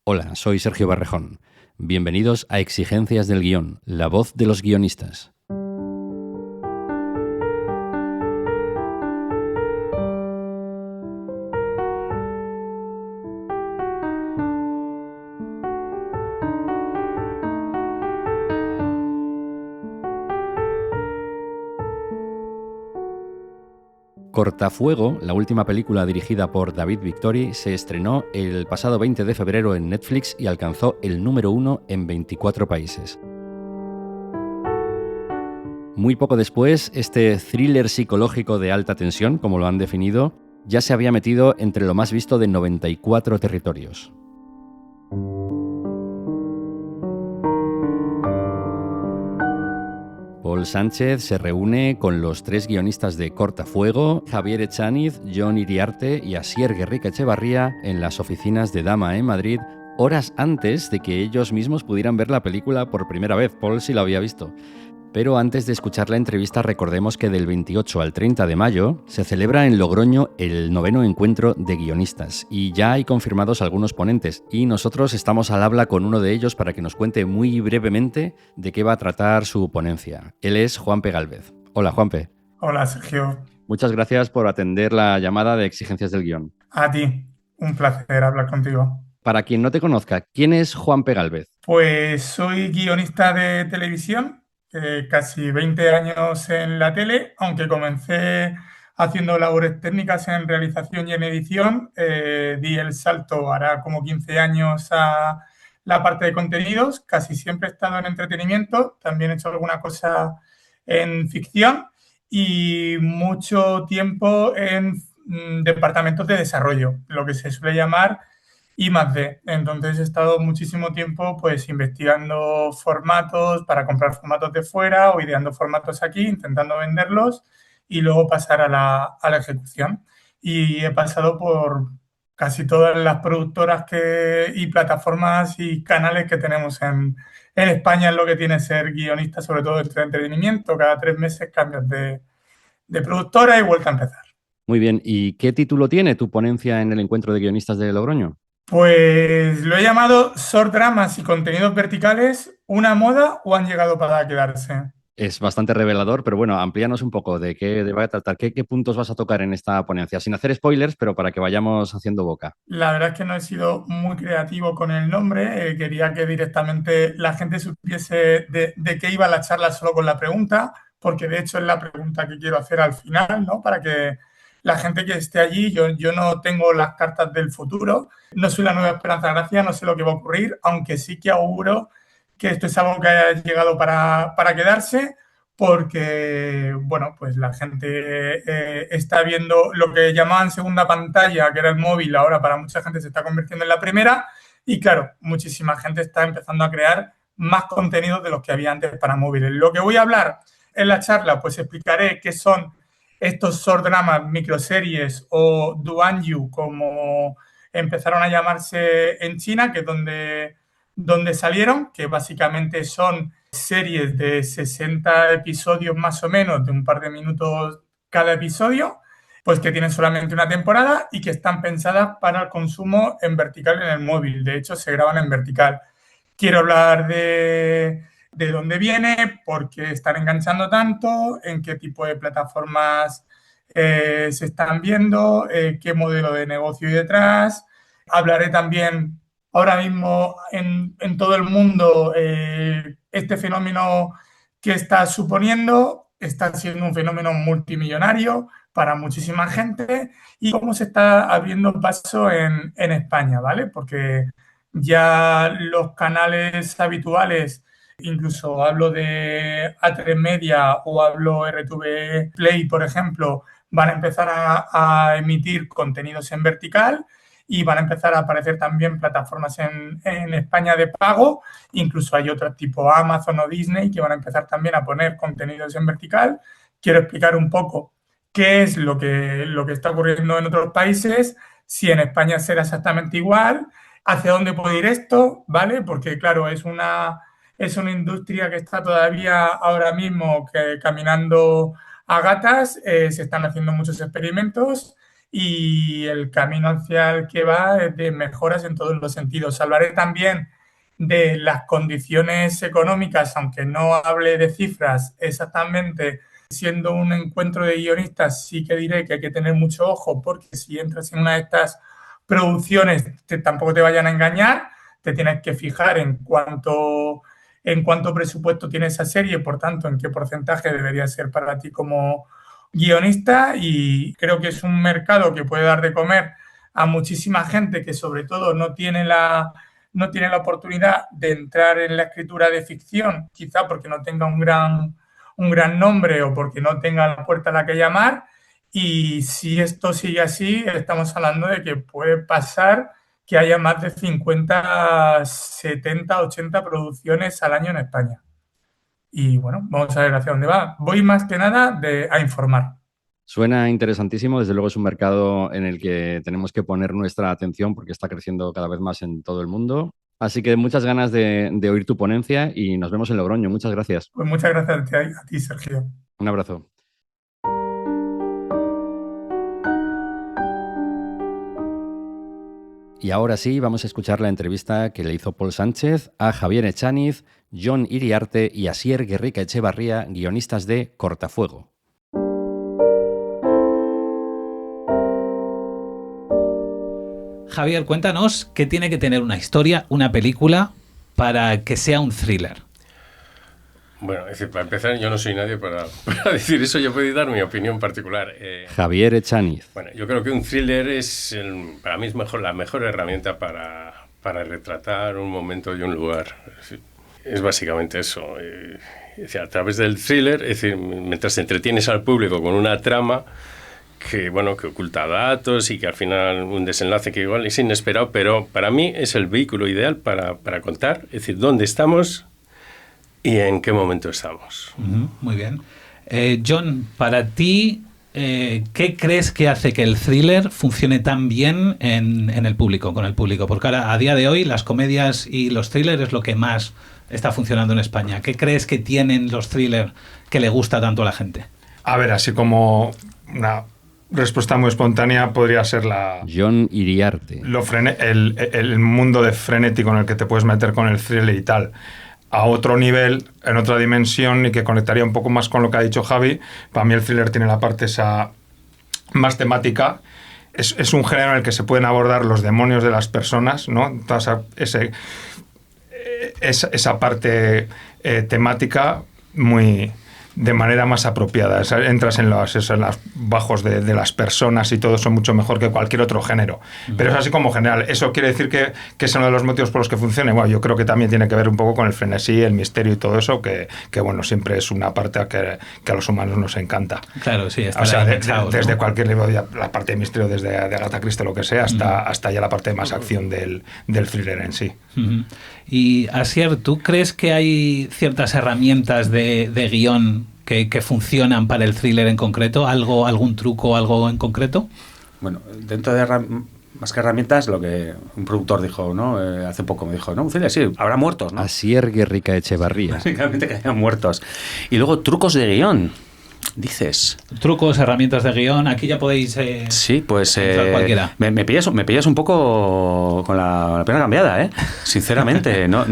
Hola, soy Sergio Barrejón. Bienvenidos a Exigencias del Guión, la voz de los guionistas. Cortafuego, la última película dirigida por David Victori, se estrenó el pasado 20 de febrero en Netflix y alcanzó el número 1 en 24 países. Muy poco después, este thriller psicológico de alta tensión, como lo han definido, ya se había metido entre lo más visto de 94 territorios. Paul Sánchez se reúne con los 3 guionistas de Cortafuego, Javier Echaniz, Jon Iriarte y Asier Guerrica Echevarría, en las oficinas de Dama en Madrid, horas antes de que ellos mismos pudieran ver la película por primera vez. Paul sí la había visto. Pero antes de escuchar la entrevista, recordemos que del 28 al 30 de mayo se celebra en Logroño el 9º encuentro de guionistas y ya hay confirmados algunos ponentes y nosotros estamos al habla con uno de ellos para que nos cuente muy brevemente de qué va a tratar su ponencia. Él es Juanpe Gálvez. Hola, Juanpe. Hola, Sergio. Muchas gracias por atender la llamada de Exigencias del Guión. A ti, un placer hablar contigo. Para quien no te conozca, ¿quién es Juanpe Gálvez? Pues soy guionista de televisión, casi 20 años en la tele, aunque comencé haciendo labores técnicas en realización y en edición, di el salto hará como 15 años a la parte de contenidos, casi siempre he estado en entretenimiento, también he hecho alguna cosa en ficción y mucho tiempo en departamentos de desarrollo, lo que se suele llamar I+D. Entonces he estado muchísimo tiempo pues investigando formatos para comprar formatos de fuera o ideando formatos aquí, intentando venderlos y luego pasar a la ejecución. Y he pasado por casi todas las productoras y plataformas y canales que tenemos en España, en lo que tiene ser guionista, sobre todo de entretenimiento. Cada 3 meses cambios de productora y vuelta a empezar. Muy bien, ¿y qué título tiene tu ponencia en el encuentro de guionistas de Logroño? Pues lo he llamado short dramas y contenidos verticales, ¿una moda o han llegado para quedarse? Es bastante revelador, pero bueno, amplíanos un poco de qué va a tratar, qué puntos vas a tocar en esta ponencia, sin hacer spoilers, pero para que vayamos haciendo boca. La verdad es que no he sido muy creativo con el nombre, quería que directamente la gente supiese de qué iba la charla solo con la pregunta, porque de hecho es la pregunta que quiero hacer al final, ¿no? Para que la gente que esté allí, yo no tengo las cartas del futuro, no soy la nueva Esperanza Gracia, no sé lo que va a ocurrir, aunque sí que auguro que esto es algo que haya llegado para quedarse, porque, bueno, pues la gente está viendo lo que llamaban segunda pantalla, que era el móvil, ahora para mucha gente se está convirtiendo en la primera, y claro, muchísima gente está empezando a crear más contenidos de los que había antes para móviles. Lo que voy a hablar en la charla, pues explicaré qué son estos short dramas, microseries o duanyu, como empezaron a llamarse en China, que es donde salieron, que básicamente son series de 60 episodios más o menos, de un par de minutos cada episodio, pues que tienen solamente una temporada y que están pensadas para el consumo en vertical en el móvil. De hecho, se graban en vertical. Quiero hablar de dónde viene, por qué están enganchando tanto, en qué tipo de plataformas se están viendo, qué modelo de negocio hay detrás. Hablaré también ahora mismo en todo el mundo este fenómeno que está suponiendo, está siendo un fenómeno multimillonario para muchísima gente y cómo se está abriendo paso en España, ¿vale? Porque ya los canales habituales, incluso hablo de A3 Media o hablo RTV Play, por ejemplo, van a empezar a emitir contenidos en vertical y van a empezar a aparecer también plataformas en España de pago, incluso hay otras tipo Amazon o Disney que van a empezar también a poner contenidos en vertical. Quiero explicar un poco qué es lo que está ocurriendo en otros países, si en España será exactamente igual, hacia dónde puede ir esto, ¿vale? Porque claro, es una industria que está todavía ahora mismo caminando a gatas, se están haciendo muchos experimentos y el camino hacia el que va es de mejoras en todos los sentidos. Hablaré también de las condiciones económicas, aunque no hable de cifras exactamente. Siendo un encuentro de guionistas, sí que diré que hay que tener mucho ojo, porque si entras en una de estas producciones, tampoco te vayan a engañar, te tienes que fijar en cuánto presupuesto tiene esa serie, por tanto, en qué porcentaje debería ser para ti como guionista, y creo que es un mercado que puede dar de comer a muchísima gente que sobre todo no tiene la oportunidad de entrar en la escritura de ficción, quizá porque no tenga un gran nombre o porque no tenga la puerta a la que llamar. Y si esto sigue así, estamos hablando de que puede pasar que haya más de 50, 70, 80 producciones al año en España. Y bueno, vamos a ver hacia dónde va. Voy más que nada a informar. Suena interesantísimo, desde luego es un mercado en el que tenemos que poner nuestra atención porque está creciendo cada vez más en todo el mundo. Así que muchas ganas de oír tu ponencia y nos vemos en Logroño. Muchas gracias. Pues muchas gracias a ti, Sergio. Un abrazo. Y ahora sí, vamos a escuchar la entrevista que le hizo Paul Sánchez a Javier Echaniz, Jon Iriarte y Asier Guerrica Echevarría, guionistas de Cortafuego. Javier, cuéntanos qué tiene que tener una historia, una película, para que sea un thriller. Bueno, es decir, para empezar, yo no soy nadie para decir eso. Yo puedo dar mi opinión particular. Javier Echaniz. Bueno, yo creo que un thriller es, para mí, la mejor herramienta para retratar un momento y un lugar. Es básicamente eso. Es decir, a través del thriller, es decir, mientras entretienes al público con una trama que oculta datos y que al final un desenlace que igual es inesperado, pero para mí es el vehículo ideal para contar, es decir, dónde estamos y en qué momento estamos. Muy bien. Jon, para ti, ¿qué crees que hace que el thriller funcione tan bien en el público, con el público? Porque ahora, a día de hoy, las comedias y los thrillers es lo que más está funcionando en España. ¿Qué crees que tienen los thrillers que le gusta tanto a la gente? A ver, así como una respuesta muy espontánea podría ser Jon Iriarte. El mundo de frenético en el que te puedes meter con el thriller y tal, a otro nivel, en otra dimensión, y que conectaría un poco más con lo que ha dicho Javi. Para mí el thriller tiene la parte esa más temática. Es un género en el que se pueden abordar los demonios de las personas, ¿no? Toda esa parte temática muy de manera más apropiada. Entras en los bajos de las personas y todo eso mucho mejor que cualquier otro género. Pero es así como general. ¿Eso quiere decir que es uno de los motivos por los que funcione? Bueno, yo creo que también tiene que ver un poco con el frenesí, el misterio y todo eso, que bueno, siempre es una parte que a los humanos nos encanta. Claro, sí. O sea, desde cualquier libro, la parte de misterio, desde de Agatha Christie, lo que sea, hasta ya la parte de más acción del thriller en sí. Y Asier, ¿tú crees que hay ciertas herramientas de guión que funcionan para el thriller en concreto? ¿Algún truco, algo en concreto? Bueno, dentro de más que herramientas, lo que un productor dijo, ¿no? Hace poco me dijo, no, un thriller, sí, habrá muertos, ¿no? Asier Guerrica Echevarría. Básicamente que haya muertos. Y luego trucos de guión. Dices. Trucos, herramientas de guión, aquí ya podéis sí, pues cualquiera. Me pillas un poco con la pierna cambiada, sinceramente. No,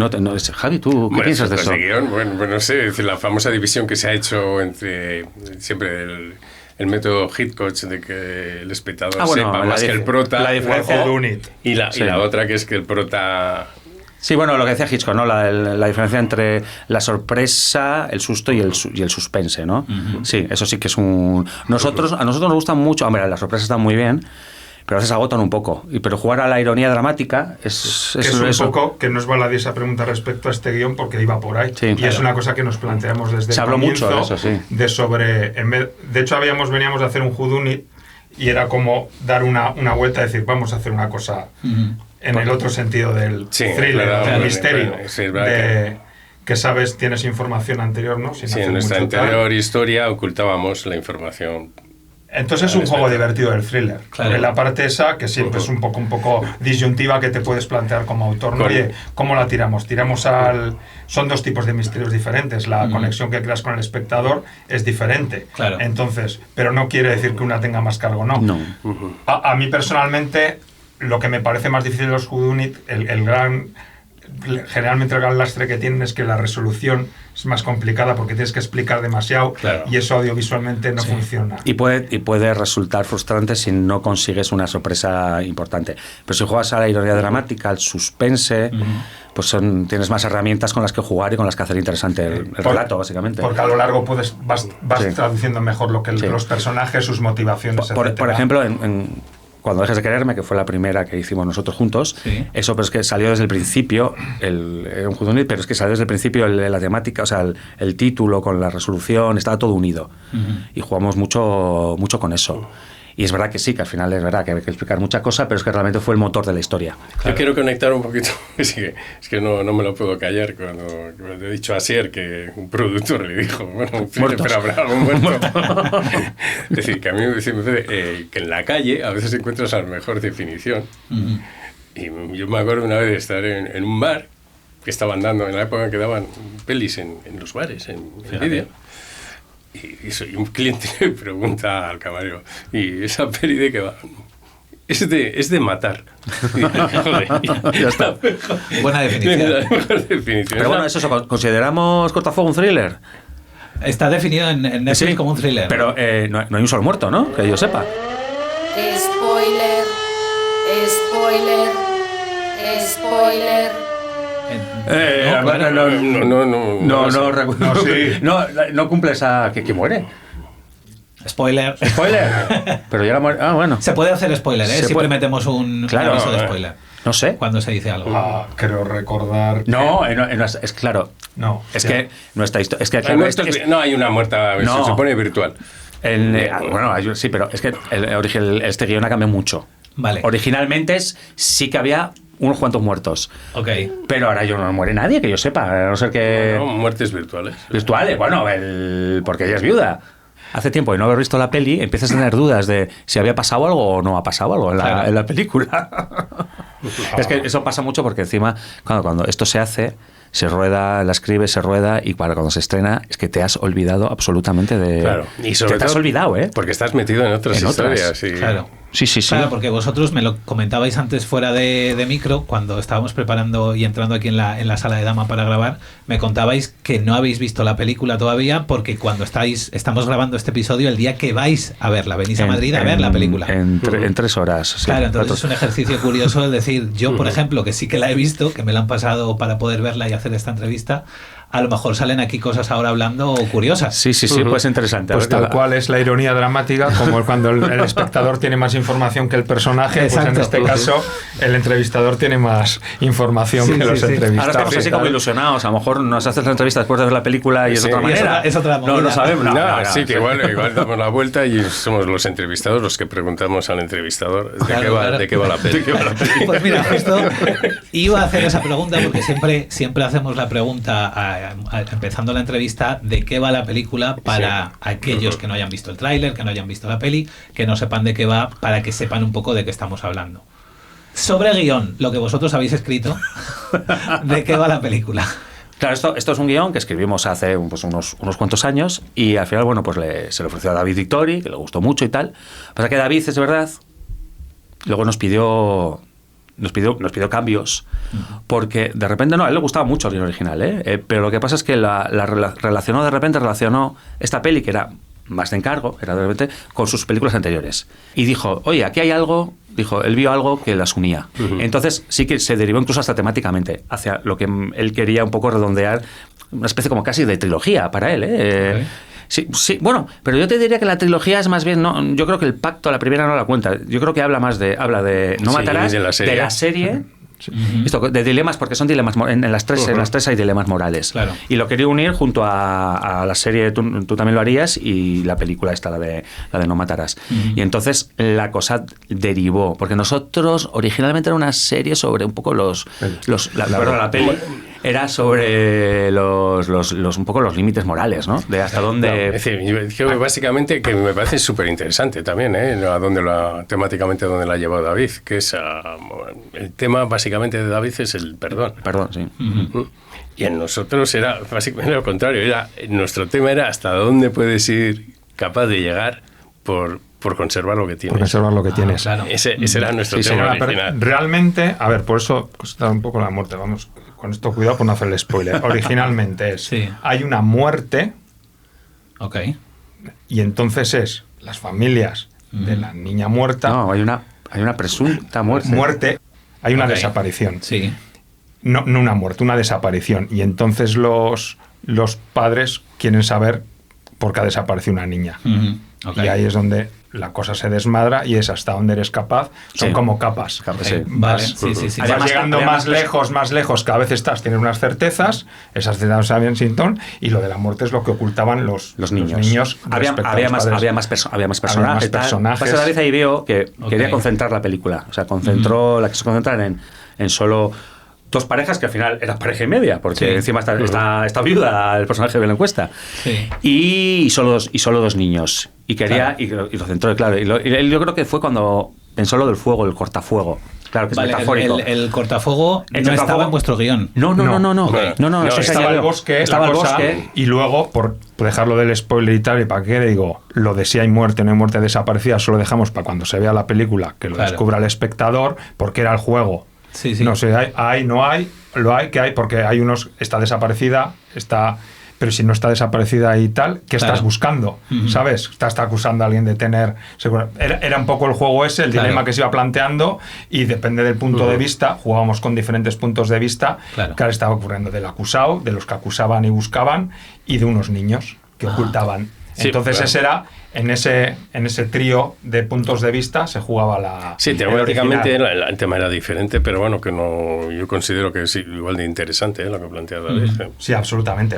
Javi, ¿tú qué piensas de eso? De guión, bueno, no sé, es decir, la famosa división que se ha hecho entre siempre el método Hitchcock de que el espectador sepa más que el prota, la diferencia y la otra que es que el prota. Sí, bueno, lo que decía Hitchcock, ¿no? La diferencia entre la sorpresa, el susto y el suspense, ¿no? Sí, eso sí que es un... A nosotros nos gustan mucho... Hombre, las sorpresas están muy bien, pero a veces agotan un poco. Pero jugar a la ironía dramática es poco que no es baladí esa pregunta respecto a este guión, porque iba por ahí. Sí, y claro, es una cosa que nos planteamos desde el comienzo. Se habló mucho de eso, sí. De hecho, veníamos de hacer un whodunit y era como dar una vuelta y decir, vamos a hacer una cosa... En el otro sentido del thriller, del misterio, que sabes, tienes información anterior, ¿no? En nuestra anterior historia ocultábamos la información Entonces es un juego divertido del thriller. Claro. En la parte esa, que siempre es un poco disyuntiva, que te puedes plantear como autor, ¿no? Oye, ¿cómo la tiramos? Son dos tipos de misterios diferentes. La conexión que creas con el espectador es diferente. Claro. Entonces, pero no quiere decir que una tenga más cargo, ¿no? No. A mí personalmente, lo que me parece más difícil de los whodunit, generalmente el gran lastre que tienen es que la resolución es más complicada porque tienes que explicar demasiado, claro, y eso audiovisualmente no funciona. Y puede resultar frustrante si no consigues una sorpresa importante. Pero si juegas a la ironía dramática, al suspense, pues tienes más herramientas con las que jugar y con las que hacer interesante el relato, básicamente. Porque a lo largo vas Sí. traduciendo mejor lo que Sí. los personajes, sus motivaciones, Por etcétera. ejemplo, Cuando dejes de quererme, que fue la primera que hicimos nosotros juntos, Sí. eso pero es que salió desde el principio, un whodunit, pero es que salió desde el principio la temática, o sea, el título con la resolución, estaba todo unido. Y jugamos mucho con eso. Y es verdad que sí, que al final es verdad que hay que explicar mucha cosa, pero es que realmente fue el motor de la historia. Yo quiero conectar un poquito, es que no me lo puedo callar cuando he dicho a Asier que un productor le dijo, bueno, un thriller, pero habrá algún muerto. Es decir, que a mí me parece que en la calle a veces encuentras la mejor definición. Y yo me acuerdo una vez de estar en un bar que estaban dando, en la época en que daban pelis en los bares, en vídeo. Y un cliente le pregunta al camarero, ¿y esa peli de qué va? Es de matar. Y, joder, Ya está. Buena definición. La mejor definición. Pero bueno, es eso, ¿consideramos Cortafuego un thriller? Está definido en Netflix Sí, como un thriller. Pero no hay un solo muerto, ¿no? Que yo sepa. Spoiler, spoiler, spoiler. No cumple esa... ¿Que muere? Spoiler. ¿Spoiler? Pero llega a morir... Ah, bueno. Se puede hacer spoiler, ¿eh? Se Siempre puede. metemos un Claro. aviso de spoiler No sé. cuando se dice algo. Creo recordar que... No, es claro. No. Es Sí. que nuestra historia... Es que Hay muertos no hay una muerta, No. se supone virtual. Sí, pero es que este guión ha cambiado mucho. Vale. Originalmente sí que había unos cuantos muertos. Ok. Pero ahora no muere nadie, que yo sepa. A no ser que... No, muertes virtuales. Virtuales, bueno, porque ella es viuda. Hace tiempo de no haber visto la peli, empiezas a tener dudas de si había pasado algo o no ha pasado algo en la película. Es que eso pasa mucho porque encima, cuando esto se hace, se rueda, la escribes, se rueda, y cuando se estrena es que te has olvidado absolutamente de... Claro. Y sobre te has todo olvidado, ¿eh? Porque estás metido en otras historias. Y... Claro. Sí. Claro, porque vosotros me lo comentabais antes fuera de micro, cuando estábamos preparando y entrando aquí en la sala de Dama para grabar, me contabais que no habéis visto la película todavía, porque cuando estamos grabando este episodio, el día que vais a verla, venís a Madrid a ver la película. En 3 horas. Sí, Claro, entonces 4. es un ejercicio curioso el decir, yo por ejemplo, que sí que la he visto, que me la han pasado para poder verla y hacer esta entrevista, a lo mejor salen aquí cosas ahora hablando curiosas. Sí, pues interesante. Pues A ver, tal cual es la ironía dramática, como cuando el espectador tiene más información que el personaje, pues en Exacto. este caso el entrevistador tiene más información que los entrevistados. Ahora estamos así como ilusionados. A lo mejor nos haces la entrevista después de ver la película y es Sí. otra Y manera. es otra movida. No sabemos. No, Sí, que igual damos la vuelta y somos los entrevistados los que preguntamos al entrevistador de qué va la peli. Pues mira, justo iba a hacer esa pregunta porque siempre hacemos la pregunta empezando la entrevista de qué va la película para aquellos que no hayan visto el tráiler, que no hayan visto la peli, que no sepan de qué va, para que sepan un poco de qué estamos hablando. Sobre guión, lo que vosotros habéis escrito, ¿de qué va la película? Claro, esto es un guión que escribimos hace unos cuantos años y al final, bueno, pues se le ofreció a David Victori, que le gustó mucho y tal. Pasa que David, es verdad, luego nos pidió cambios, porque de repente a él le gustaba mucho el guion original, pero lo que pasa es que relacionó esta peli, que era más de encargo, era de repente, con sus películas anteriores. Y dijo, oye, aquí hay algo, él vio algo que las unía. Entonces sí que se derivó incluso hasta temáticamente hacia lo que él quería un poco redondear, una especie como casi de trilogía para él, Okay. Sí, bueno, pero yo te diría que la trilogía es más bien, no, yo creo que el pacto, la primera no la cuenta, yo creo que habla de No matarás, de la serie. Esto, de dilemas, porque son dilemas en las tres hay dilemas morales. Claro. Y lo quería unir junto a la serie Tú también lo harías y la película esta, la de No matarás. Y entonces la cosa derivó, porque nosotros originalmente era una serie sobre un poco la peli. era sobre un poco los límites morales, ¿no? De hasta dónde... No, es decir, yo básicamente, que me parece súper interesante también, temáticamente a dónde la ha llevado David, que es el tema básicamente de David es el perdón. Perdón, sí. Y en nosotros era básicamente lo contrario, nuestro tema era hasta dónde puedes ir capaz de llegar por conservar lo que tienes. Por conservar lo que tienes. Claro. Ese era nuestro tema original. Realmente, a ver, por eso está un poco la muerte. Vamos, con esto cuidado por no hacer el spoiler. Originalmente hay una muerte. Ok. Y entonces es las familias de la niña muerta. No, hay una presunta muerte. Muerte, hay una desaparición. Sí. No una muerte, una desaparición. Y entonces los padres quieren saber por qué ha desaparecido una niña. Okay. Y ahí es donde la cosa se desmadra y es hasta donde eres capaz. Son como capas. Sí. Vale, sí. Vas llegando más lejos, cada vez tienes unas certezas, esas certezas sabían sin ton, y lo de la muerte es lo que ocultaban los niños. Había más personajes. Pasa David ahí veo que quería concentrar la película. O sea, la quiso concentrar en solo dos parejas que al final eran pareja y media, porque encima está viuda el personaje de la encuesta. Sí. Y solo dos niños. Y quería, claro. y lo centró, claro. Yo creo que fue cuando pensó lo del fuego, el cortafuego. Claro, que es metafórico. El cortafuego no estaba en vuestro guión. No. Eso estaba el bosque, y luego, por dejarlo del spoiler y tal, y para qué digo, lo de si hay muerte o no hay muerte desaparecida, solo dejamos para cuando se vea la película, que lo descubra el espectador, porque era el juego. Sí. No sé, no hay, que hay, porque hay unos, está desaparecida, pero si no está desaparecida y tal, ¿qué estás buscando? ¿Sabes? Estás acusando a alguien de tener... Era un poco el juego ese, el dilema que se iba planteando, y depende del punto de vista, jugábamos con diferentes puntos de vista, que ahora estaba ocurriendo del acusado, de los que acusaban y buscaban, y de unos niños que ocultaban. Entonces ese era... En ese trío de puntos de vista se jugaba la... Sí, teóricamente el tema era diferente, pero bueno, que no, yo considero que es igual de interesante lo que plantea David. Sí, absolutamente.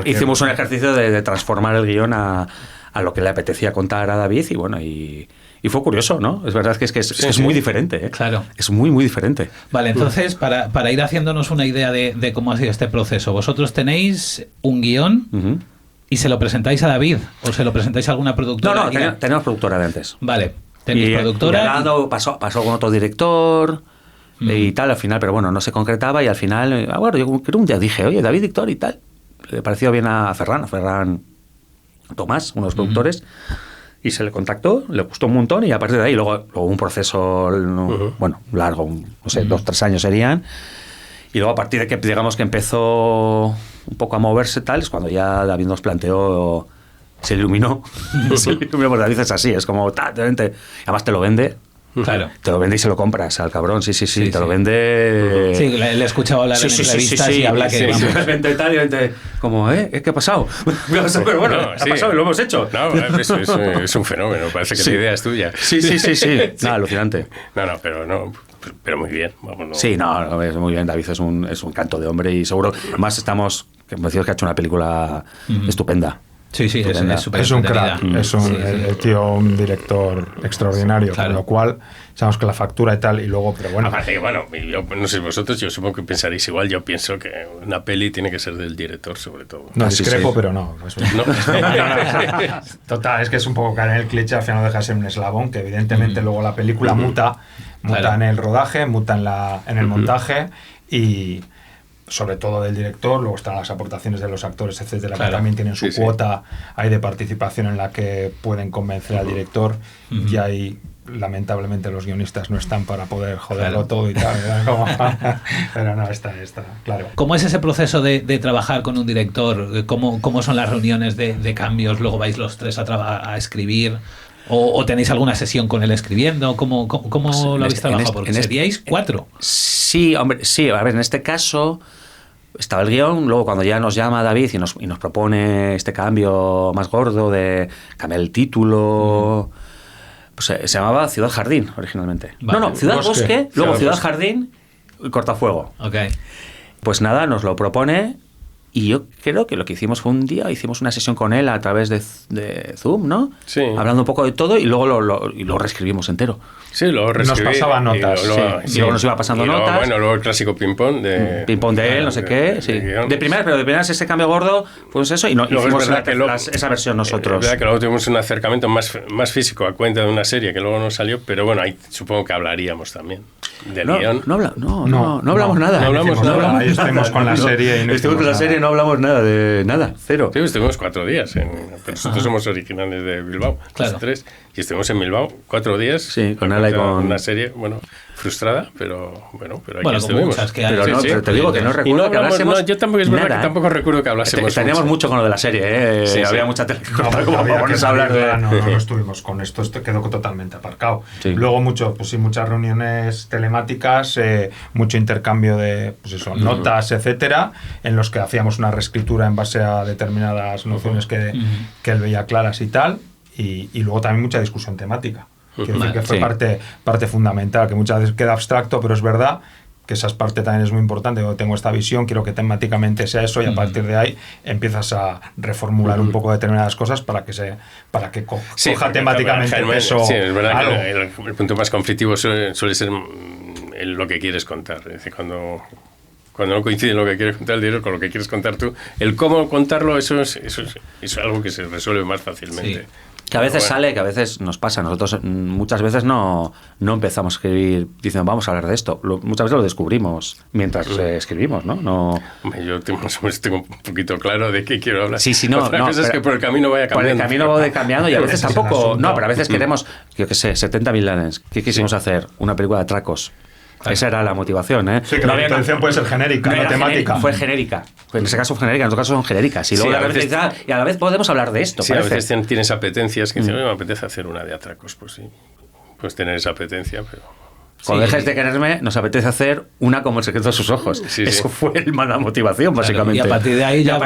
Hicimos un ejercicio de transformar el guión a lo que le apetecía contar a David, y bueno, y fue curioso, ¿no? Es verdad que es muy diferente, ¿eh? Claro. Es muy, muy diferente. Vale, entonces, para ir haciéndonos una idea de cómo ha sido este proceso, vosotros tenéis un guión... ¿Y se lo presentáis a David? ¿O se lo presentáis a alguna productora? No, tenemos productora de antes. Vale, tenéis productora. Y pasó con otro director y tal al final, pero bueno, no se concretaba, y al final, bueno, yo creo un día dije, oye, David Dictor y tal. Le pareció bien a Ferran Tomás, uno de los productores, y se le contactó, le gustó un montón, y a partir de ahí luego un proceso, largo, no sé, 2-3 años serían. Y luego a partir de que, digamos, que empezó un poco a moverse tal, es cuando ya David nos planteó, se iluminó. Porque David es así, es como, además te lo vende. Claro. Te lo vende y se lo compras al cabrón, sí, te lo vende... Sí, le he escuchado hablar en entrevistas y habla que... Vente tal y vente como, ¿qué ha pasado? Pero bueno, ha pasado y lo hemos hecho. No, es un fenómeno, parece que la idea es tuya. Sí. Nada, alucinante. Pero muy bien, vámonos. Sí, es muy bien, David es un canto de hombre, y seguro, además estamos convencidos que ha hecho una película estupenda. Sí, es un crack, el tío, un director extraordinario, con lo cual sabemos que la factura y tal, y luego, pero bueno. Aparte, yo no sé vosotros, yo supongo que pensaréis igual, yo pienso que una peli tiene que ser del director, sobre todo. No, discrepo, pero no. Total, es que es un poco caer en el cliché, al final no deja de ser un eslabón, que evidentemente luego la película muta en el rodaje, muta en el montaje, y... sobre todo del director, luego están las aportaciones de los actores, etcétera, que también tienen su cuota ahí de participación en la que pueden convencer al director, y ahí lamentablemente los guionistas no están para poder joderlo todo y tal, pero no, está, claro. ¿Cómo es ese proceso de trabajar con un director? ¿Cómo son las reuniones de cambios? ¿Luego vais los tres a escribir? ¿O tenéis alguna sesión con él escribiendo? ¿Cómo lo habéis trabajado? Porque seríais 4. Sí, hombre, sí. A ver, en este caso estaba el guión, luego cuando ya nos llama David y nos propone este cambio más gordo de cambiar el título, pues se llamaba Ciudad Jardín originalmente. Vale. No, Ciudad Bosque, luego Ciudad Jardín y Cortafuego. Okay. Pues nada, nos lo propone Y yo creo que lo que hicimos fue un día, hicimos una sesión con él a través de Zoom, ¿no? Sí. Hablando un poco de todo y luego lo reescribimos entero. Sí, luego reescribí. Nos pasaba notas. Y luego nos iba pasando notas. Bueno, luego el clásico ping-pong de... Ping-pong de él, no sé qué. Sí. De primeras ese cambio gordo, pues eso, y no hicimos esa versión nosotros. Es verdad que luego tuvimos un acercamiento más físico a cuenta de una serie que luego no salió, pero bueno, ahí supongo que hablaríamos también del guión. No hablamos nada. No hablamos nada. Ahí estuvimos con la serie. Y estuvimos con la serie y no hablamos nada de nada, cero. Sí, estuvimos 4 días. Pero nosotros somos originales de Bilbao, claro. los 3. Y estuvimos en Bilbao 4 días. Sí, con Ala y con... Una serie, bueno, frustrada, pero aquí como estuvimos. muchas que hay. Pero te digo que no recuerdo que hablásemos. Yo tampoco, es verdad nada, que tampoco recuerdo que hablásemos. Teníamos mucho con lo de la serie, ¿eh? Sí, había sí. mucha tele No, como para ponerse a hablar de... No estuvimos con esto quedó totalmente aparcado. Sí. Luego muchas reuniones telemáticas, mucho intercambio de notas, etcétera, en los que hacíamos una reescritura en base a determinadas nociones que él veía claras y tal, y luego también mucha discusión temática. Quiero decir que fue parte fundamental, que muchas veces queda abstracto, pero es verdad que esa parte también es muy importante. Yo tengo esta visión, quiero que temáticamente sea eso, y a partir de ahí empiezas a reformular un poco determinadas cosas para que coja temáticamente peso. Sí, es verdad algo. que el punto más conflictivo suele ser lo que quieres contar. Es decir, cuando no coincide lo que quieres contar el director con lo que quieres contar tú, el cómo contarlo, eso es algo que se resuelve más fácilmente. Sí. Que a veces sale, que a veces nos pasa. Nosotros muchas veces no empezamos a escribir diciendo vamos a hablar de esto. Muchas veces lo descubrimos mientras escribimos, ¿no? Hombre, yo tengo un poquito claro de qué quiero hablar. Sí, Otra cosa es que por el camino vaya cambiando. Por el camino va cambiando y a veces tampoco... No, pero a veces queremos, yo qué sé, 70 Lanes. ¿Qué quisimos hacer? Una película de atracos. Claro. Esa era la motivación, ¿eh? Sí, que la intención puede ser genérica, no temática. Fue genérica. En ese caso fue genérica, en otro caso son genéricas. Y luego y a la vez podemos hablar de esto. Sí, parece. A veces tienes apetencias que dicen, me apetece hacer una de atracos. Pues sí, puedes tener esa apetencia, pero... Cuando dejes de quererme, nos apetece hacer una como El secreto de sus ojos. Sí, eso fue la motivación, básicamente. Y a partir de ahí ya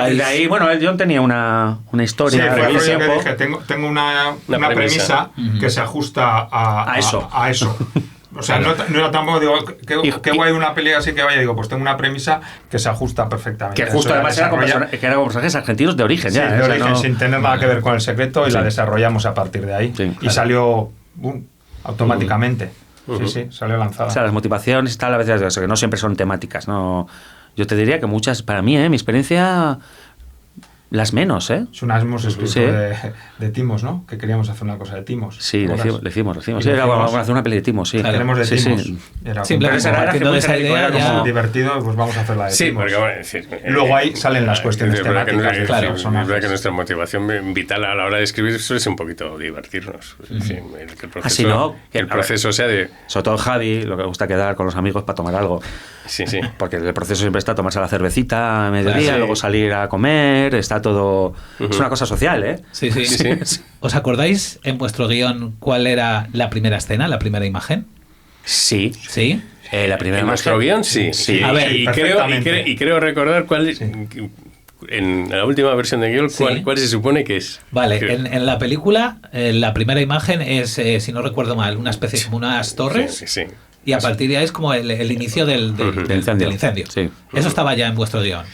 bueno, John tenía una historia. Sí, fue el rollo que dije, tengo una premisa que se ajusta a eso. O sea, no era tampoco, digo, qué guay una pelea así que vaya, digo, pues tengo una premisa que se ajusta perfectamente. Que justo además era con personajes argentinos de origen, ya. Sí, de origen, sin tener nada que ver con el secreto, y la desarrollamos a partir de ahí. Sí, y salió automáticamente. Sí, salió lanzada. O sea, las motivaciones y tal, a veces que no siempre son temáticas, ¿no? Yo te diría que muchas, para mí, mi experiencia... Las menos, ¿eh? Hemos escrito de timos, ¿no? Que queríamos hacer una cosa de timos. Sí, le hicimos. Sí, vamos a hacer una peli de timos, sí. Queremos de timos. Sí. Simplemente partiendo de esa idea era como divertido, pues vamos a hacer la de timos. Sí, porque bueno, decir, luego ahí salen las cuestiones temáticas. Es verdad que nuestra motivación vital a la hora de escribir suele ser un poquito divertirnos. Es decir, que el proceso sea de... Sobre todo Javi, lo que le gusta quedar con los amigos para tomar algo. Sí. Porque el proceso siempre está tomarse la cervecita a mediodía, luego salir a comer, está todo... Es una cosa social, ¿eh? Sí. ¿Os acordáis en vuestro guión cuál era la primera escena, la primera imagen? Sí. ¿Sí? La primera en nuestro guión, sí. A ver, y creo recordar cuál es... En la última versión de guión, ¿cuál se supone que es? Vale, en la película, la primera imagen es, si no recuerdo mal, una especie como unas torres. Sí. Y a partir de ahí es como el inicio del incendio. Sí. Eso estaba ya en vuestro guión.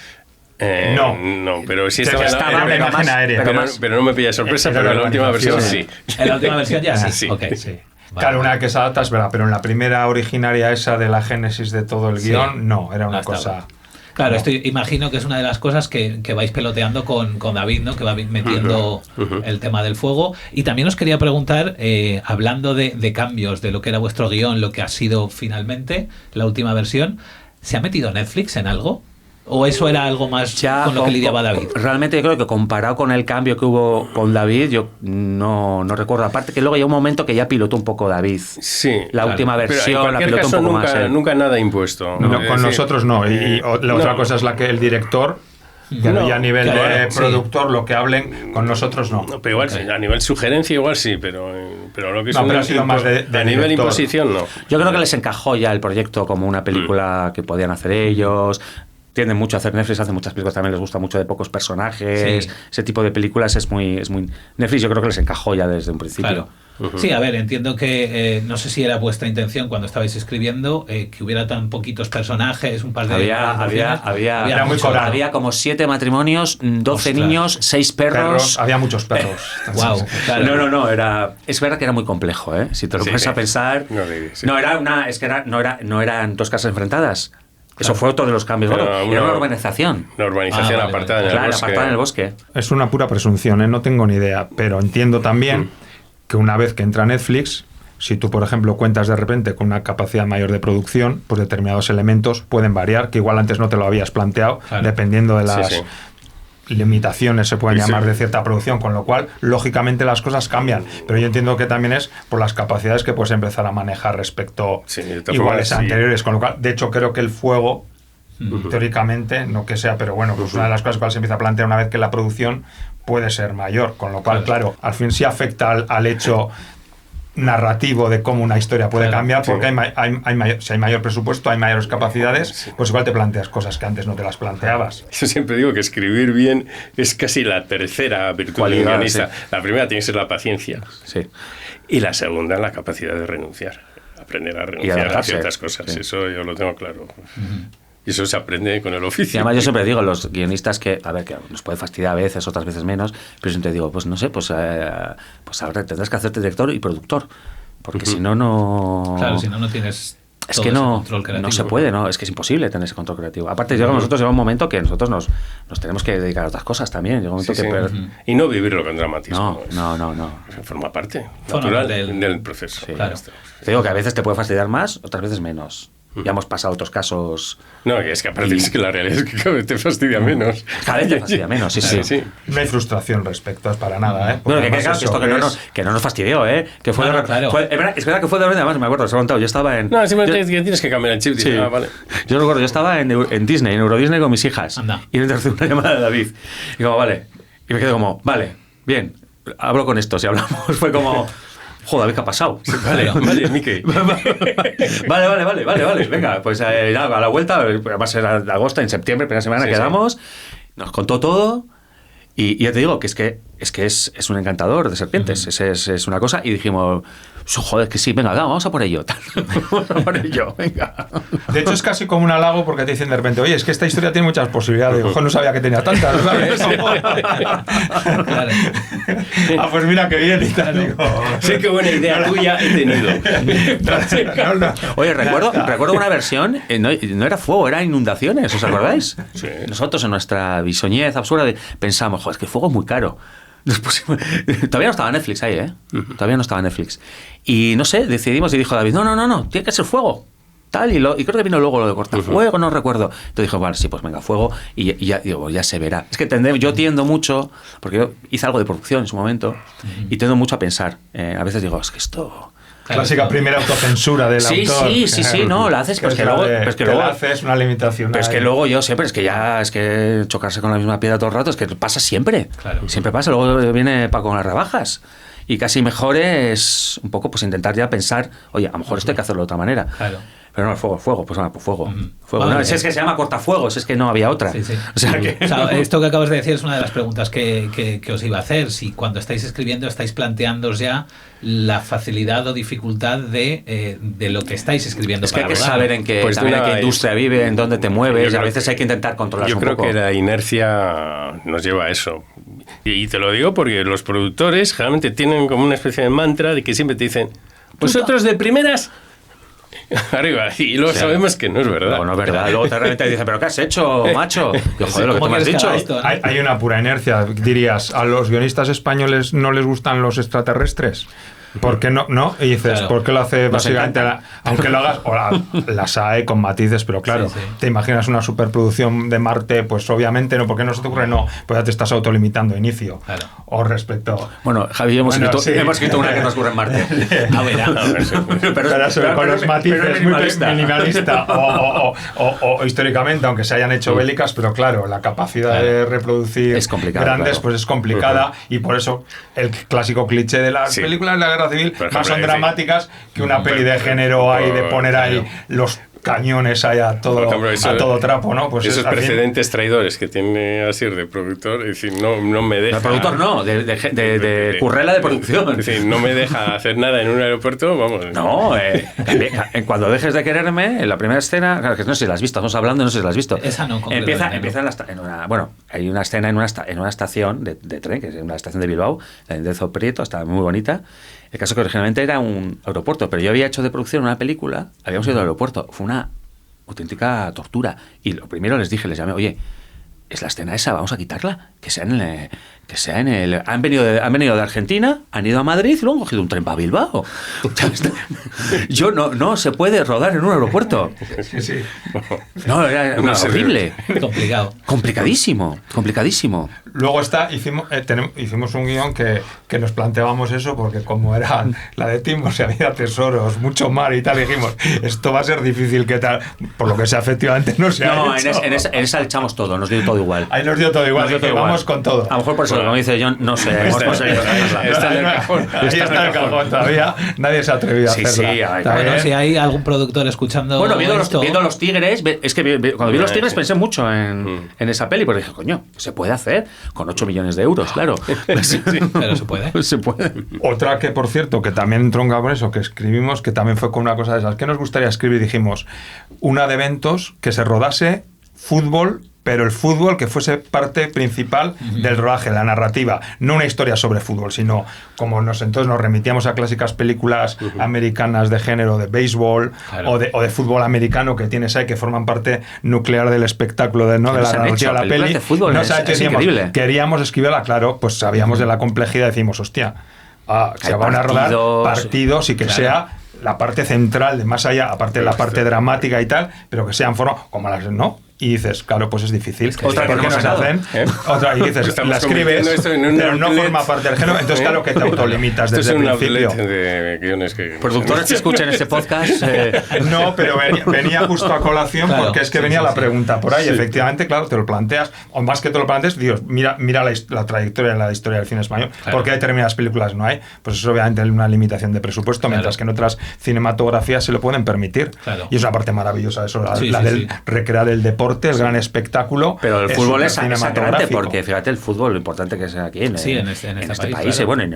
No, pero sí estaba en la imagen aérea. Pero no me pilla sorpresa, pero en la última versión sí. En la última versión ya sí. Okay. Sí. Claro, una que se adapta es verdad, pero en la primera originaria esa de la génesis de todo el guión, no, era una cosa... Claro, imagino que es una de las cosas que vais peloteando con David, ¿no? Que va metiendo el tema del fuego. Y también os quería preguntar, hablando de cambios, de lo que era vuestro guión, lo que ha sido finalmente la última versión, ¿se ha metido Netflix en algo? ¿O eso era algo más con lo que lidiaba David? Realmente yo creo que comparado con el cambio que hubo con David, yo no recuerdo. Aparte que luego llegó un momento que ya pilotó un poco David. Sí. La última versión la pilotó un poco nunca, más. Nunca nada impuesto. No, con nosotros no. Y la otra cosa es la que el director... y a nivel de productor, lo que hablen, con nosotros no. Pero igual, a nivel sugerencia igual sí, pero lo que es ha sido más de a nivel director. Imposición no. Yo creo que les encajó ya el proyecto como una película que podían hacer ellos. tienden mucho a hacer Netflix, hace muchas películas, también les gusta mucho de pocos personajes, ese tipo de películas es muy Netflix yo creo que les encajó ya desde un principio. Claro. Sí, a ver, entiendo que no sé si era vuestra intención cuando estabais escribiendo que hubiera tan poquitos personajes, un par de... Había como 7 matrimonios, 12 niños, 6 perros. Había muchos perros. Wow. Claro. No, es verdad que era muy complejo, ¿eh? Si te lo pones a pensar. No eran 2 casas enfrentadas. Eso fue otro de los cambios. Era una urbanización. Una urbanización apartada en el bosque. Es una pura presunción, ¿eh? No tengo ni idea, pero entiendo también que una vez que entra Netflix, si tú, por ejemplo, cuentas de repente con una capacidad mayor de producción, pues determinados elementos pueden variar, que igual antes no te lo habías planteado, dependiendo de las limitaciones, se pueden llamar, de cierta producción, con lo cual, lógicamente, las cosas cambian. Pero yo entiendo que también es por las capacidades que puedes empezar a manejar respecto iguales anteriores, con lo cual, de hecho, creo que el fuego, teóricamente, no que sea, pero bueno, pues una de las cosas que se empieza a plantear una vez que la producción puede ser mayor, con lo cual, claro, al fin sí afecta al hecho narrativo de cómo una historia puede cambiar, porque si hay mayor presupuesto, hay mayores capacidades, pues igual te planteas cosas que antes no te las planteabas. Yo siempre digo que escribir bien es casi la tercera virtud del guionista. La primera tiene que ser la paciencia, y la segunda la capacidad de renunciar, aprender a renunciar a ciertas cosas. Eso yo lo tengo claro. Y eso se aprende con el oficio. Y además yo siempre digo, los guionistas que, a ver, que nos puede fastidiar a veces, otras veces menos, pero siempre digo, pues no sé, pues ahora tendrás que hacerte director y productor, porque si no... Claro, si no tienes... Es que no se puede, ¿no? Es que es imposible tener ese control creativo. Aparte, nosotros llega un momento que nosotros nos tenemos que dedicar a otras cosas también. Llega un momento Y no vivirlo con dramatismo. No. Forma parte natural del proceso. Sí, claro. Te digo que a veces te puede fastidiar más, otras veces menos. Ya hemos pasado otros casos. No, y es que aparte es que la realidad es que cada vez te fastidia menos. Cada vez te fastidia menos, sí. No hay frustración respecto, es para nada, ¿eh? Bueno, que no nos fastidió, ¿eh? Que fue claro. Es verdad que fue de repente, además me acuerdo, os he contado, yo estaba en... No, simplemente tienes que cambiar el chip. Sí. Vale. Yo recuerdo, yo estaba en Disney, en Euro Disney con mis hijas. Anda. Y me recibí una llamada de David. Y como, vale. Y me quedé como, vale, bien, hablo con estos y hablamos. Fue como... Joder, ¿qué ha pasado? Vale, Mickey. Vale. Venga, pues a la vuelta, va a ser de agosto, en septiembre, primera semana quedamos, nos contó todo y ya te digo que es un encantador de serpientes, es una cosa, y dijimos, joder, que sí, venga, vamos a por ello. Venga. De hecho, es casi como un halago porque te dicen de repente, oye, es que esta historia tiene muchas posibilidades. Ojo, no sabía que tenía tantas, ¿sabes? Claro. Pues mira qué bien. Y tal, digo, sí, qué buena idea tuya he tenido. Oye, recuerdo una versión, no era fuego, era inundaciones, ¿os acordáis? Sí. Nosotros en nuestra bisoñez absurda pensamos, joder, es que el fuego es muy caro. Todavía no estaba Netflix ahí, ¿eh? Todavía no estaba Netflix. Y no sé, decidimos y dijo David, no, tiene que ser fuego. Tal, y creo que vino luego lo de cortafuego, no recuerdo. Entonces dijo, vale, sí, pues venga, fuego, y ya se verá. Es que yo tiendo mucho, porque yo hice algo de producción en su momento, y tiendo mucho a pensar. A veces digo, es que esto... Clásica primera autocensura del autor. Sí, no, la haces, pero es que luego la haces una limitación. Pero es que luego yo siempre, es que chocarse con la misma piedra todo el rato, es que pasa siempre. Claro. Siempre pasa, luego viene Paco con las rebajas. Y casi mejor es un poco pues intentar ya pensar, oye, a lo mejor esto hay que hacerlo de otra manera. Claro. Pero no, fuego, pues bueno, pues fuego. Fuego. No, es que se llama cortafuegos, es que no había otra. Sí. O sea, esto que acabas de decir es una de las preguntas que os iba a hacer. Si cuando estáis escribiendo estáis planteándoos ya la facilidad o dificultad de lo que estáis escribiendo. Es que hay que saber en qué industria vive, en dónde te mueves, y a veces hay que intentar controlar un poco. Yo creo que la inercia nos lleva a eso. Y te lo digo porque los productores generalmente tienen como una especie de mantra de que siempre te dicen, vosotros de primeras... arriba, y luego sabemos que no es verdad. No es verdad. Luego te repente dicen, ¿pero qué has hecho, macho? Y, joder, lo que tú me has dicho. Hay una pura inercia. Dirías, ¿a los guionistas españoles no les gustan los extraterrestres? ¿Por qué no? Y dices, claro. ¿Por qué lo hace básicamente? Aunque lo hagas, o las hay con matices, pero claro, te imaginas una superproducción de Marte, pues obviamente no, porque no se te ocurre, no, pues ya te estás autolimitando de inicio. Claro. O respecto. Bueno, Javi, hemos escrito una que nos ocurre en Marte. Pero con los matices muy minimalista. O históricamente, aunque se hayan hecho bélicas, pero claro, la capacidad de reproducir es grandes, pues es complicada, y por eso el clásico cliché de las películas de la guerra civil más son dramáticas que una peli de género ahí, de poner ahí los cañones ahí a todo, Por ejemplo, a todo trapo, ¿no? Pues esos precedentes traidores que tiene Asier de productor, es decir, no me deja... De productor no, de currela de producción. Es decir, no me deja hacer nada en un aeropuerto, vamos... No, cuando dejes de quererme, en la primera escena, claro que no sé si la has visto, estamos hablando, no sé si la has visto. Esa no, empieza en una, bueno, hay una escena en una estación de tren, que es una estación de Bilbao, en Delzo Prieto, está muy bonita. El caso que originalmente era un aeropuerto, pero yo había hecho de producción una película, habíamos ido al aeropuerto, fue una auténtica tortura. Y lo primero les llamé, oye, es la escena esa, vamos a quitarla, que sea en el... Han venido de Argentina, han ido a Madrid y luego han cogido un tren para Bilbao. Yo no se puede rodar en un aeropuerto. Sí. No, era horrible. Complicado. Complicadísimo. Luego hicimos un guión que nos planteábamos eso, porque como era la de Timos y había tesoros, mucho mar y tal, dijimos, esto va a ser difícil, ¿qué tal? Por lo que sea, efectivamente no se ha hecho. En esa le echamos todo, nos dio todo igual. Ahí nos dio todo igual, vamos con todo. A lo mejor por eso, como dice John, no sé. Está en el cajón. Ahí está el cajón todavía, nadie se ha atrevido a hacerla. Bueno, si hay algún productor escuchando. Bueno, viendo Los Tigres, es que cuando vi Los Tigres pensé mucho en esa peli, porque dije, coño, se puede hacer con 8 millones de euros, claro. Sí, pero se puede. Se puede. Otra que, por cierto, que también entronca con eso, que escribimos, que también fue con una cosa de esas. ¿Qué nos gustaría escribir? Dijimos, una de eventos que se rodase fútbol, pero el fútbol que fuese parte principal del rodaje, la narrativa, no una historia sobre fútbol, sino como entonces nos remitíamos a clásicas películas americanas de género, de béisbol, claro, o de fútbol americano, que tienes ahí, que forman parte nuclear del espectáculo, de la narrativa de la peli. De fútbol, no, es increíble. Queríamos escribirla, claro, pues sabíamos de la complejidad, decimos, hostia, se van a rodar partidos y que sea la parte central, de más allá, aparte de la parte dramática y tal, pero que sean forma como las, ¿no? Y dices, claro, pues es difícil. Otra que nos hacen, otra, y dices, la escribes, pero no forma parte del género, entonces claro que te autolimitas desde el principio. Productores que escuchen este podcast. No, pero venía justo a colación, claro, porque es que venía la pregunta por ahí. Sí, efectivamente, claro, te lo planteas, o más que te lo plantees, Dios, mira la trayectoria de la historia del cine español, claro, porque hay determinadas películas no hay, pues eso obviamente es una limitación de presupuesto, claro, mientras que en otras cinematografías se lo pueden permitir. Claro. Y es una parte maravillosa eso, la del recrear el deporte, el gran espectáculo. Pero el fútbol es sangrante, porque fíjate el fútbol, lo importante que es aquí en este país, claro, bueno, en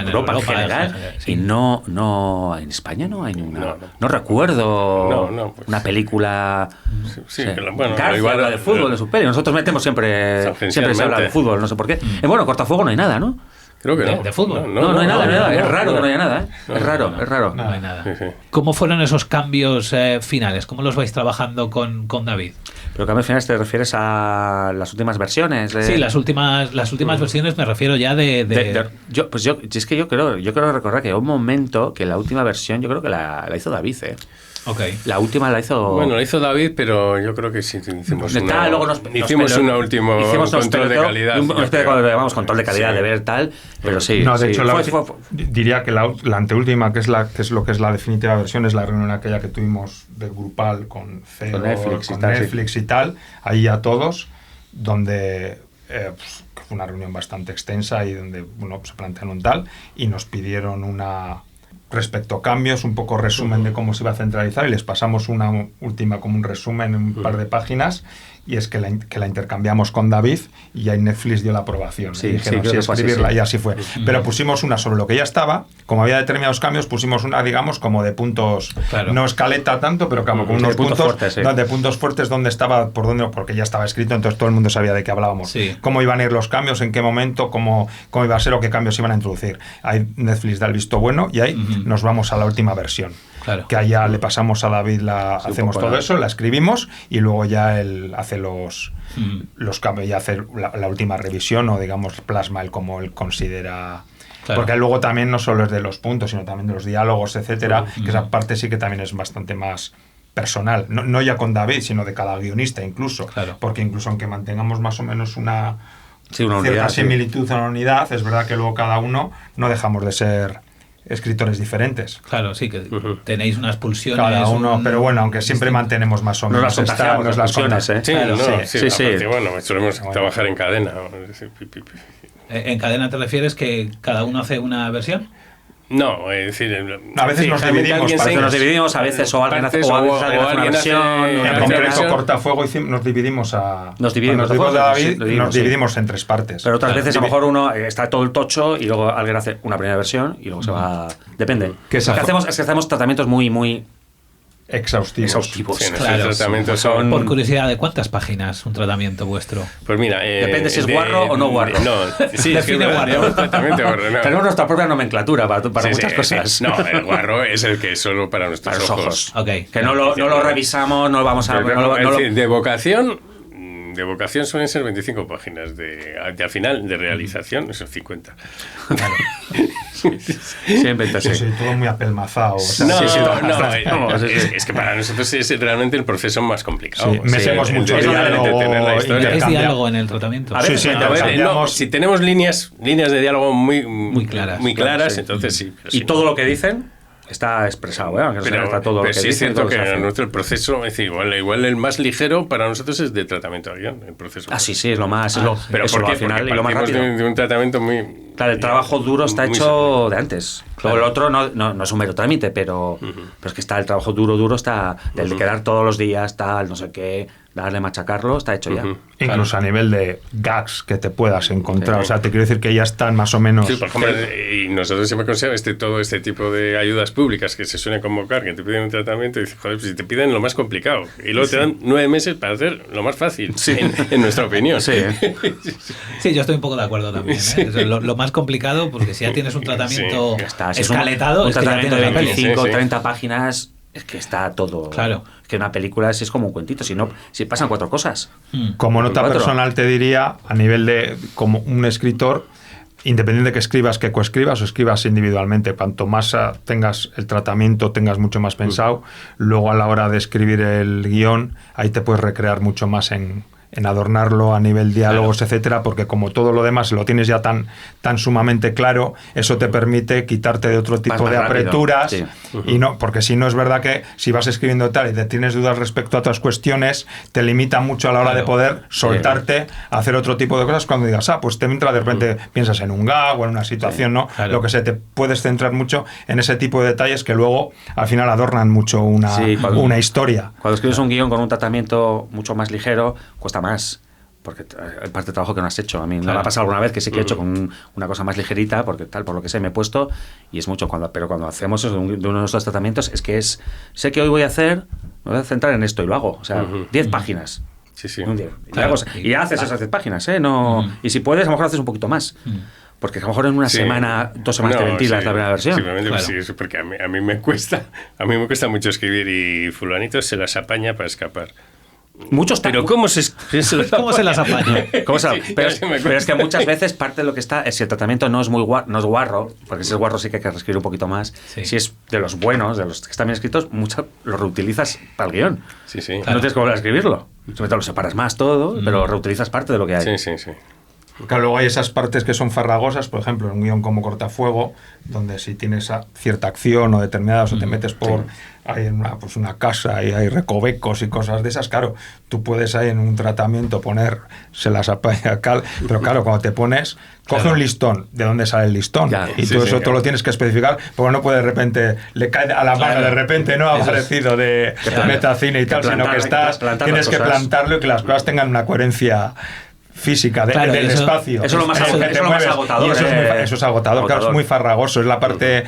Europa en general, sí. Y no en España no hay ninguna. No recuerdo pues, una película. Sí, igual habla de fútbol en sus pelis. Nosotros metemos siempre se habla de fútbol, no sé por qué. Bueno, Cortafuego no hay nada, ¿no? Creo que de fútbol. No hay nada. Es raro que no haya nada, ¿eh? Es raro. No hay nada. Sí. ¿Cómo fueron esos cambios finales? ¿Cómo los vais trabajando con David? ¿Pero cambios finales te refieres a las últimas versiones? Sí, las últimas versiones me refiero ya Yo creo recordar que hay un momento que la última versión yo creo que la hizo David, ¿eh? Okay. La última la hizo... Bueno, la hizo David, pero yo creo que sí hicimos un último control de calidad. Control de calidad, de ver tal, pero sí. No, de hecho, diría que la anteúltima, que es lo que es la definitiva versión, es la reunión aquella que tuvimos del grupal con CEO, con Netflix y tal, ahí a todos, donde... pues, fue una reunión bastante extensa y donde se plantearon tal, y nos pidieron respecto a cambios, un poco resumen de cómo se iba a centralizar, y les pasamos una última como un resumen en un par de páginas, y es que la intercambiamos con David y ahí Netflix dio la aprobación. Dijeron, sí, escribirla, sí. Y así fue. Pero pusimos una sobre lo que ya estaba, como había determinados cambios, pusimos una, digamos, como de puntos, claro, no escaleta tanto, pero como con unos puntos fuertes, sí, de puntos fuertes donde estaba, porque ya estaba escrito, entonces todo el mundo sabía de qué hablábamos. Sí. Cómo iban a ir los cambios, en qué momento, cómo iba a ser o qué cambios iban a introducir. Ahí Netflix da el visto bueno y ahí nos vamos a la última versión. Claro. Que allá le pasamos a David, hacemos todo eso, la escribimos y luego ya él hace los cambios y hace la última revisión, o digamos plasma él como él considera. Claro. Porque luego también no solo es de los puntos, sino también de los diálogos, etcétera, que esa parte sí que también es bastante más personal, no ya con David, sino de cada guionista incluso. Claro. Porque incluso aunque mantengamos más o menos una cierta similitud, una unidad, es verdad que luego cada uno no dejamos de ser escritores diferentes. Claro, sí, que tenéis unas pulsiones. Cada uno, pero bueno, aunque siempre mantenemos más o menos las pulsiones, ¿eh? Sí. Bueno, solemos trabajar en cadena. ¿En cadena te refieres que cada uno hace una versión? No, es decir, a veces nos dividimos, a veces o alguien hace una versión. En concreto, Cortafuego nos dividimos Nos dividimos David, nos dividimos en 3 partes. Pero otras veces a lo mejor uno está todo el tocho y luego alguien hace una primera versión y luego se va. Depende. ¿Qué es que hacemos tratamientos muy exhaustivos. Sí, claro. Tratamientos son... Por curiosidad, ¿de cuántas páginas un tratamiento vuestro? Pues mira... depende si es guarro o no guarro. No, sí, es que guarro. Tenemos nuestra propia nomenclatura para muchas cosas. Sí. No, el guarro es el que es solo para nuestros ojos. Okay. Que no lo revisamos, no vamos a... De vocación suelen ser 25 páginas, al final de realización son 50. Claro. Siempre está así. Sí, todo muy apelmazado. Es que para nosotros es realmente el proceso más complicado. Sí, metemos mucho ¿Es diálogo en el tratamiento? A veces si tenemos líneas de diálogo muy claras, sí. Entonces sí. Y todo lo que dicen está expresado, aunque pero está todo pero lo que sí es dicen, cierto que en nuestro proceso, es decir, igual el más ligero para nosotros es de tratamiento de guión, el proceso. Sí, es lo más, pero al final y lo más rápido. De un tratamiento muy... Claro, el trabajo duro está hecho de antes. Luego el otro no es un mero trámite, pero es que está el trabajo duro está del de quedar todos los días, tal, no sé qué, darle, machacarlo, está hecho ya. Incluso a nivel de gags que te puedas encontrar. O sea, te quiero decir que ya están más o menos... Sí, por ejemplo, y nosotros siempre consideramos todo este tipo de ayudas públicas que se suelen convocar, que te piden un tratamiento y dices, joder, pues si te piden lo más complicado y luego te dan 9 meses para hacer lo más fácil, en nuestra opinión. Sí. Sí, yo estoy un poco de acuerdo también. Lo más complicado, porque si ya tienes un tratamiento escaletado, un tratamiento de 25 o 30 sí. páginas, es que está todo. Claro. Que una película es como un cuentito, si pasan 4 cosas. Como nota personal te diría, a nivel de como un escritor, independiente de que escribas, que coescribas o escribas individualmente, cuanto más tengas el tratamiento, tengas mucho más pensado, luego a la hora de escribir el guión, ahí te puedes recrear mucho más en adornarlo a nivel diálogos, etcétera, porque como todo lo demás lo tienes ya tan sumamente claro, eso te permite quitarte de otro tipo de apreturas. Sí. Y no, porque si no es verdad que si vas escribiendo tal y te tienes dudas respecto a otras cuestiones, te limita mucho a la hora de poder soltarte a hacer otro tipo de cosas cuando digas, pues te entra, de repente piensas en un gag o en una situación, ¿no? Claro. Lo que sé, te puedes centrar mucho en ese tipo de detalles que luego al final adornan mucho una historia. Cuando escribes un guión con un tratamiento mucho más ligero, cuesta más, porque hay parte de trabajo que no has hecho. A mí me ha pasado alguna vez que sí que he hecho con una cosa más ligerita, porque por lo que sé me he puesto, y es mucho pero cuando hacemos eso de uno de nuestros tratamientos, es que sé que hoy me voy a centrar en esto y lo hago, o sea, 10 páginas. Sí. Un día. Y haces esas 10 páginas, y si puedes, a lo mejor haces un poquito más. Porque a lo mejor en una semana, 2 semanas te ventilas la primera versión. Simplemente sí, porque a mí me cuesta mucho escribir y fulanito se las apaña para escapar. Muchos pero ¿cómo se las apaña? Pero es que muchas veces parte de lo que está es si el tratamiento no es guarro, porque si es guarro sí que hay que reescribir un poquito más. Si es de los buenos, de los que están bien escritos, mucho lo reutilizas para el guión. No tienes que volver a escribirlo. Lo separas más todo, pero reutilizas parte de lo que hay. Sí. Claro, luego hay esas partes que son farragosas, por ejemplo, en un guión como Cortafuego, donde si tienes cierta acción o determinadas, o te metes por ahí en una casa y hay recovecos y cosas de esas, claro, tú puedes ahí en un tratamiento se las apaña cal, pero claro, cuando te pones, coge un listón, ¿de dónde sale el listón? Y todo eso tú lo tienes que especificar, porque no puede de repente, le cae a la mano, de repente no ha aparecido de metacine y tal, sino que tienes que plantarlo y que las cosas tengan una coherencia física del espacio. Eso es lo más agotador. Eso es agotador, claro, es muy farragoso. Es la parte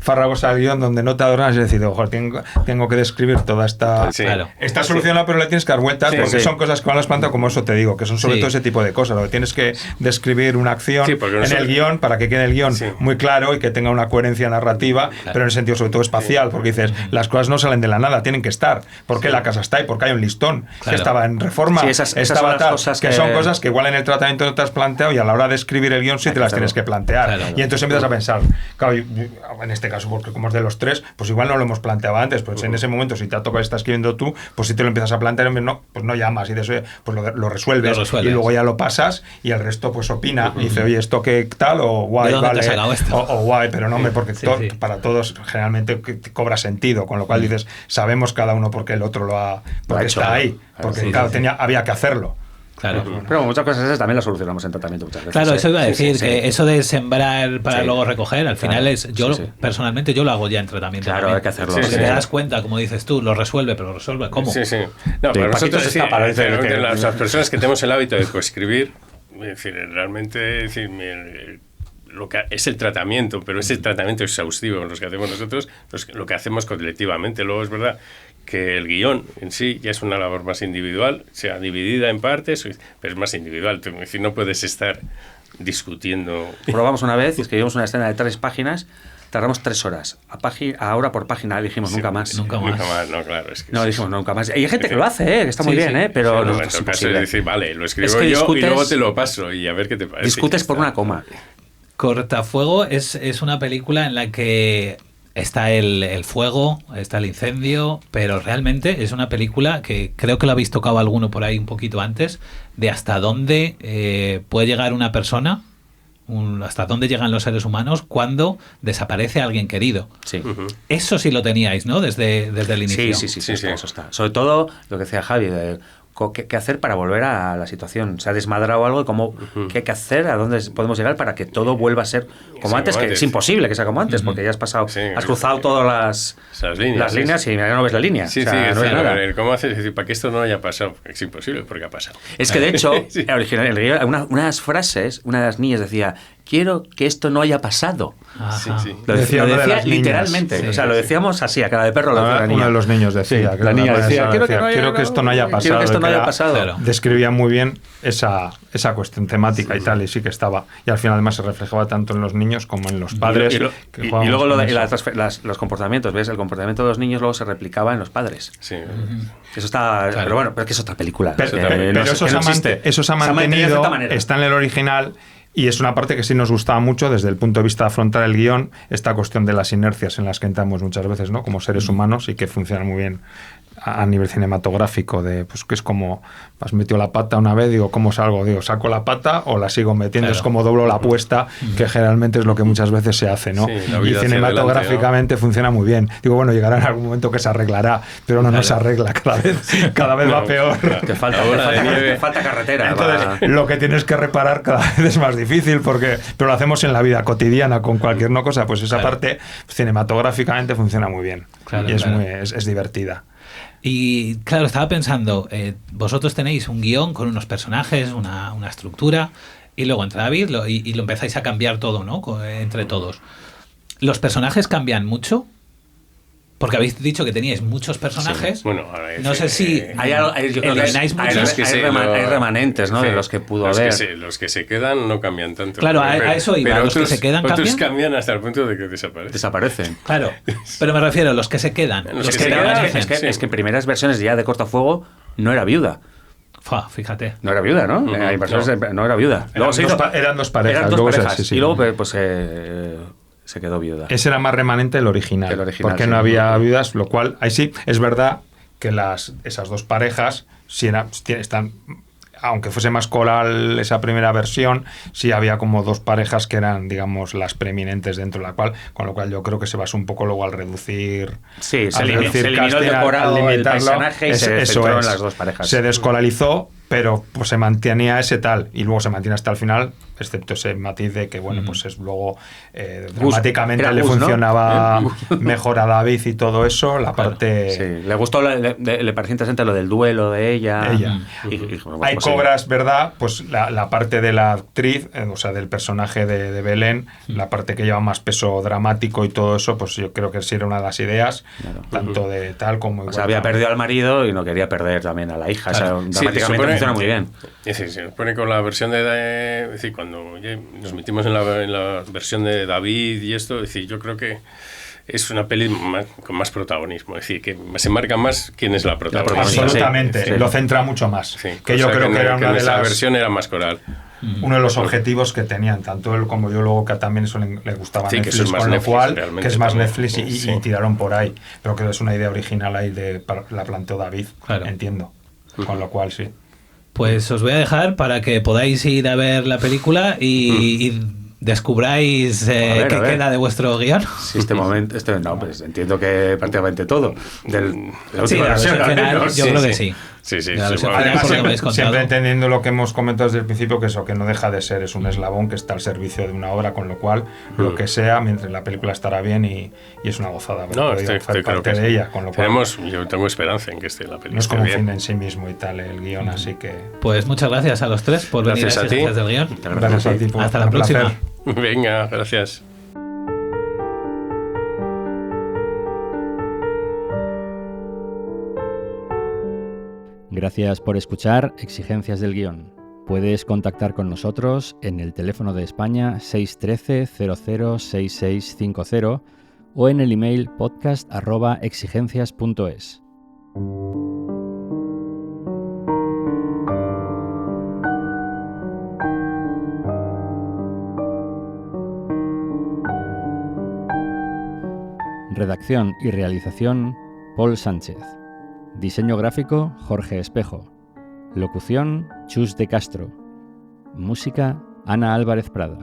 farragosa del guión donde no te adornas y decir, ojo, tengo que describir toda esta... Está solucionada, pero le tienes que dar vueltas porque son cosas que van a las plantas, como eso te digo, que son sobre todo ese tipo de cosas. Donde tienes que describir una acción en el guión para que quede el guión muy claro y que tenga una coherencia narrativa, pero en el sentido sobre todo espacial, porque dices, las cosas no salen de la nada, tienen que estar. ¿Por qué la casa está ahí? Porque hay un listón que estaba en reforma, estaba tal, que son cosas que igual en el tratamiento no te has planteado y a la hora de escribir el guión sí te las tienes que plantear. Y entonces empiezas a pensar, claro, en este caso, porque como es de los 3, pues igual no lo hemos planteado antes, pues en ese momento si te ha tocado estar escribiendo tú, pues si te lo empiezas a plantear, pues no llamas y de eso pues lo resuelves y luego ya lo pasas y el resto pues opina y dice, oye, esto qué tal, o guay, vale, o guay, pero no, porque para todos generalmente cobra sentido, con lo cual dices, sabemos cada uno por qué el otro porque está ahí, porque claro, había que hacerlo. Claro. Pero muchas cosas esas también las solucionamos en tratamiento muchas veces. Claro, eso iba a decir, Sí. que eso de sembrar para luego recoger, al final es, yo sí. personalmente yo lo hago ya en tratamiento. Claro, también. hay que hacerlo. Porque Sí, te sí. das cuenta, como dices tú, lo resuelve, pero lo resuelve ¿cómo? Sí. No, Sí, para Paquito nosotros se sí, escapa, parece pero que- que las personas que tenemos el hábito de coescribir, es decir, realmente lo que es el tratamiento, pero ese tratamiento exhaustivo, los que hacemos nosotros, lo que hacemos colectivamente. Luego es verdad que el guión en sí ya es una labor más individual, sea dividida en partes, pero es más individual. Es decir, no puedes estar discutiendo. Probamos una vez y escribimos una escena de 3 páginas, tardamos 3 horas. A hora por página dijimos nunca más. Nunca más. No, claro, es que No, sí. dijimos nunca más. Y hay gente que lo hace, que está muy Sí, bien, sí. pero Sí, no, en esto es todo caso imposible. es decir, vale, lo escribo Es que yo y discutes- luego te lo paso y a ver qué te parece. Discutes Ya por está. una coma. Cortafuego es una película en la que está el fuego, está el incendio, pero realmente es una película que creo que lo habéis tocado alguno por ahí un poquito antes, de hasta dónde puede llegar una persona, hasta dónde llegan los seres humanos cuando desaparece alguien querido. Sí. Eso sí lo teníais, ¿no? Desde el inicio. Sí, Sí, sí. eso está. Sobre todo lo que decía Javi, de qué hacer para volver a la situación. Se ha desmadrado algo y qué hay que hacer, a dónde podemos llegar para que todo vuelva a ser como Sí, antes, como que antes. es imposible que sea como antes, porque ya has pasado, Sí, has cruzado todas Las líneas, las sí. líneas y ya no ves la línea. Sí, O sea, sí, no es ves decir, nada. ¿cómo haces? Es decir, para que esto no haya pasado. Es imposible, porque ha pasado. Es que de hecho, Sí. original, una de las frases, una de las niñas decía, quiero que esto no haya pasado. Ajá. Sí. Lo Decía decía, una de las niñas. literalmente. Sí, o sea, lo decíamos así, a cara de perro. Lo decía la niña. Uno de los niños decía, Sí, que la niña profesora decía, quiero que esto no haya pasado. Quiero que esto no y haya era- pasado. Claro. Describía muy bien esa cuestión temática y tal, y sí que estaba. Y al final además se reflejaba tanto en los niños como en los padres. Y que y jugábamos luego con y eso. los comportamientos, ¿ves? El comportamiento de los niños luego se replicaba en los padres. Sí. Eso está. Claro. Pero bueno, pero es que es otra película. Pero, que pero no- eso, que no existe. eso se ha de mantenido, cierta manera. está en el original. Y es una parte que sí nos gustaba mucho desde el punto de vista de afrontar el guión, esta cuestión de las inercias en las que entramos muchas veces, ¿no? Como seres humanos, y que funcionan muy bien a nivel cinematográfico, de pues que es como has metido la pata una vez, digo, ¿cómo salgo? Digo, ¿saco la pata o la sigo metiendo? Claro. Es como doblo la apuesta, que generalmente es lo que muchas veces se hace, ¿no? Sí, la Y vida hacia cinematográficamente funciona muy bien. Digo, bueno, llegará en algún momento que se arreglará, pero no se arregla, cada vez va peor. Te falta, La bola de nieve. te falta carretera. Entonces, lo que tienes que reparar cada vez es más difícil, pero lo hacemos en la vida cotidiana con cualquier cosa, pues esa parte cinematográficamente funciona muy bien. Claro, y es, claro. es divertida. Y claro, estaba pensando, vosotros tenéis un guión con unos personajes, una estructura, y luego entra David y lo empezáis a cambiar todo, ¿no? Entre todos. ¿Los personajes cambian mucho? Porque habéis dicho que teníais muchos personajes. Sí. Bueno, ahora no sé si yo creo que elimináis muchos. los que se- hay remanentes, ¿no? sí, De los que pudo los haber. los que se quedan no cambian tanto. Claro, a eso iba, pero los que se quedan, otros ¿cambian? cambian hasta el punto de que desaparecen. Desaparecen. Claro, pero me refiero a los que se quedan. Los Los que que se quedan, permanecen. sí. Es que en primeras versiones ya de Cortafuego no era viuda. Fíjate. No era viuda, ¿no? Hay versiones no era viuda. Eran se dos hizo- pa- eran dos parejas, Eran dos luego se- parejas. sí, sí. Y luego pues se quedó viuda. Ese era más remanente el original, El original, porque sí. no había viudas, lo cual, ahí sí, es verdad que esas dos parejas sí están, aunque fuese más coral esa primera versión, sí había como dos parejas que eran, digamos, las preeminentes dentro de la cual, con lo cual yo creo que se basó un poco luego al reducir. Sí, se al eliminó reducir el casting, decorado, al el limitarlo. paisaje y se centró en las dos parejas. Se descoralizó, pero pues se mantenía ese tal, y luego se mantiene hasta el final, excepto ese matiz de que, bueno, pues es luego dramáticamente Era le Gus, ¿no? funcionaba mejor a David y todo eso, la parte... Sí, le gustó, le pareció interesante lo del duelo de ella. Bueno, Hay pues cobras, ¿verdad? Pues la parte de la actriz, o sea, del personaje de Belén, la parte que lleva más peso dramático y todo eso, pues yo creo que sí era una de las ideas, tanto de tal como... O sea, había perdido al marido y no quería perder también a la hija. Claro. O sea, Sí, dramáticamente funciona muy bien. Es decir, se supone con la versión es decir, cuando ya nos metimos en la versión de David y esto, es decir, yo creo que es una peli con más protagonismo, es decir, que se marca más quién es la protagonista. Absolutamente, Sí. lo centra mucho más. Sí, que yo cosa creo que era una en de esa las... versión era más coral. Uno de los objetivos que tenían, tanto él como yo, luego que también eso le gustaba a Sí, que eso Netflix, es más con lo Netflix, cual, realmente que es más también. Netflix y Sí. tiraron por ahí. Pero que es una idea original ahí, la planteó David, Claro. entiendo. Con lo cual, sí. Pues os voy a dejar para que podáis ir a ver la película y descubráis qué a ver. queda de vuestro guión. Sí, no, pues entiendo que prácticamente todo. De la Sí, última la versión, versión al final, menos. yo creo que sí. Sí, sí, De la sí, versión bueno, final, por lo que me habéis Siempre, contado. siempre entendiendo lo que hemos comentado desde el principio, que eso que no deja de ser, es un eslabón que está al servicio de una obra, con lo cual lo que sea, mientras la película estará bien y es una gozada haber No, podido estoy hacer claro parte que de sí. ella, con lo cual Yo tengo esperanza en que esté la película. no es como un bien. fin en sí mismo y tal el guión, así que Pues muchas gracias a los tres por venir Gracias a a ti. Exigencias del Guión. gracias a ti por Hasta la un próxima. placer. Venga, gracias. Gracias por escuchar Exigencias del Guión. Puedes contactar con nosotros en el teléfono de España 613 00 6650 o en el email podcast@exigencias.es. Redacción y realización, Paul Sánchez. Diseño gráfico, Jorge Espejo. Locución, Chus de Castro. Música, Ana Álvarez Prada.